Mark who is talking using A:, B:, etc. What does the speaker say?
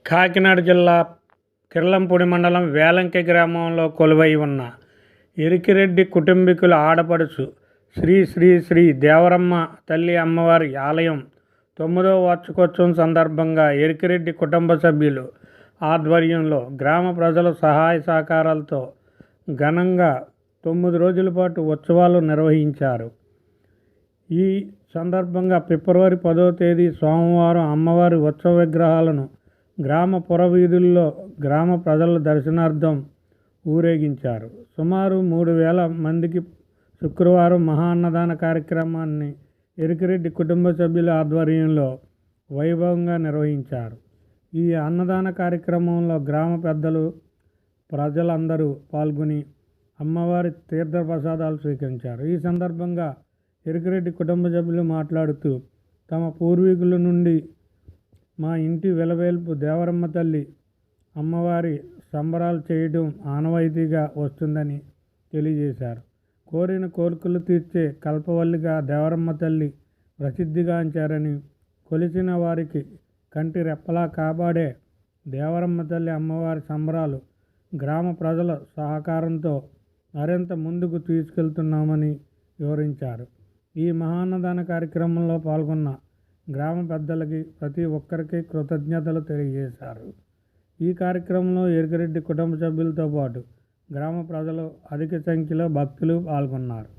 A: కాకినాడ జిల్లా కిర్లంపూడి మండలం వేలంకి గ్రామంలో కొలువై ఉన్న ఎరికిరెడ్డి కుటుంబీకుల ఆడపడుచు శ్రీ శ్రీ శ్రీ దేవరమ్మ తల్లి అమ్మవారి ఆలయం 9వ వార్షికోత్సవం సందర్భంగా ఎరికిరెడ్డి కుటుంబ సభ్యులు ఆధ్వర్యంలో గ్రామ ప్రజల సహాయ సహకారాలతో ఘనంగా 9 రోజుల పాటు ఉత్సవాలు నిర్వహించారు. ఈ సందర్భంగా ఫిబ్రవరి 10వ తేదీ సోమవారం అమ్మవారి ఉత్సవ విగ్రహాలను గ్రామ పురవీధుల్లో గ్రామ ప్రజల దర్శనార్థం ఊరేగించారు. సుమారు 3,000 మందికి శుక్రవారం మహా అన్నదాన కార్యక్రమాన్ని ఎరికిరెడ్డి కుటుంబ సభ్యుల ఆధ్వర్యంలో వైభవంగా నిర్వహించారు. ఈ అన్నదాన కార్యక్రమంలో గ్రామ పెద్దలు, ప్రజలందరూ పాల్గొని అమ్మవారి తీర్థ ప్రసాదాలు స్వీకరించారు. ఈ సందర్భంగా ఎరికిరెడ్డి కుటుంబ సభ్యులు మాట్లాడుతూ, తమ పూర్వీకుల నుండి మా ఇంటి వెలవేల్పు దేవరమ్మ తల్లి అమ్మవారి సంబరాలు చేయడం ఆనవాయితీగా వస్తుందని తెలియజేశారు. కోరిన కోరికలు తీర్చే కల్పవల్లిగా దేవరమ్మ తల్లి ప్రసిద్ధిగాంచారని, కొలిచిన వారికి కంటి రెప్పలా కాపాడే దేవరమ్మ తల్లి అమ్మవారి సంబరాలు గ్రామ ప్రజల సహకారంతో మరింత ముందుకు తీసుకెళ్తున్నామని వివరించారు. ఈ మహాన్నదాన కార్యక్రమంలో పాల్గొన్న గ్రామ పెద్దలకి ప్రతి ఒక్కరికి కృతజ్ఞతలు తెలియజేశారు. ఈ కార్యక్రమంలో ఎరికిరెడ్డి కుటుంబ సభ్యులతో పాటు గ్రామ ప్రజలు అధిక సంఖ్యలో భక్తులు పాల్గొన్నారు.